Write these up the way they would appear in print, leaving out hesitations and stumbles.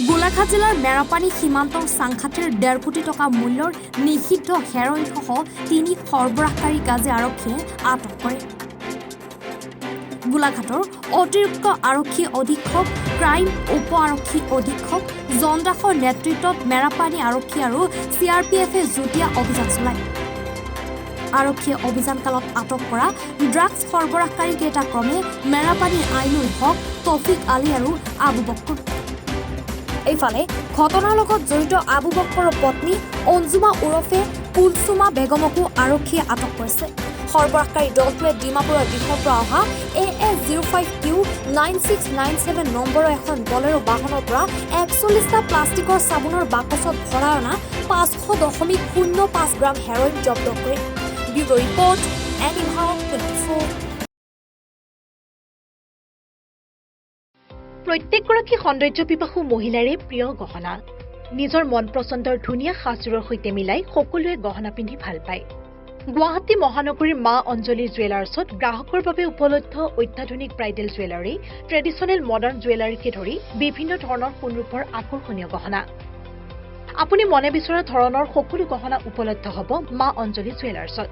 গোলাঘাট জিলাৰ মেৰাপানী সীমান্তৰ চাংখাটিৰ 1.5 কোটি টকা মূল্যৰ নিষিদ্ধ হেৰইনসহ 3 সৰবৰাহকাৰী গাজী আৰক্ষীয়ে আটক কৰে। গোলাঘাটৰ অতিৰিক্ত আৰক্ষী অধীক্ষক ক্ৰাইম উপ আৰক্ষী অধীক্ষক জন দাসৰ নেতৃত্বত মেৰাপানী আৰক্ষী আৰু CRPFে যুটীয়া অভিযান চলায়। আৰক্ষীয়ে অভিযানকালত আটক কৰা ড্ৰাগছ সৰবৰাহকাৰীকেইটা ক্ৰমে মেৰাপানীৰ আইনুল হক, তৌফিক আলী আৰু আবু বক্কৰ। এইফালে ঘটনাৰ লগত জড়িত আবু বক্কৰৰ পত্নী অঞ্জুমা ওৰফে কুলচুমা বেগমকো আৰক্ষীয়ে আটক কৰিছে। সৰবৰাহকাৰী দলটোৱে ডিমাপুৰৰ দিশৰ পৰা অহা AS05Q9697 নম্বৰৰ এখন বলেৰো বাহনৰ পৰা 41টা প্লাষ্টিকৰ চাবোনৰ বাকচত ভৰাই অনা 500.05 গ্ৰাম হেৰইন জব্দ কৰে। Bureau report, enema 24। প্ৰত্যেকগৰাকী সৌন্দৰ্য পিপাসু মহিলাৰে প্ৰিয় গহনা। নিজৰ মন পচন্দৰ ধুনীয়া সাজযোৰৰ সৈতে মিলাই সকলোৱে গহনা পিন্ধি ভাল পায়। গুৱাহাটী মহানগৰীৰ মা অঞ্জলি জুৱেলাৰ্ছত গ্ৰাহকৰ বাবে উপলব্ধ অত্যাধুনিক ব্ৰাইডেল জুৱেলাৰী, ট্ৰেডিশ্যনেল মডাৰ্ণ জুৱেলাৰীকে ধৰি বিভিন্ন ধৰণৰ সোণৰূপৰ আকৰ্ষণীয় গহনা। আপুনি মনে বিচৰা ধৰণৰ সকলো গহনা উপলব্ধ হ'ব মা অঞ্জলি জুৱেলাৰ্ছত।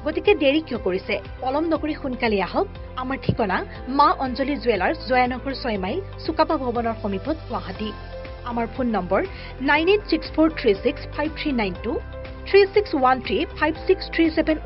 গতিকে দেৰি কিয় কৰিছে? পলম নকৰি সোনকালে আহক। আমাৰ ঠিকনা মা অঞ্জলি জুৱেলাৰ্ছ, জয়ানগৰ 6 মাইল, চুকাপা ভৱনৰ সমীপত, গুৱাহাটী। আমাৰ ফোন নম্বৰ 9864365392, 3613563771।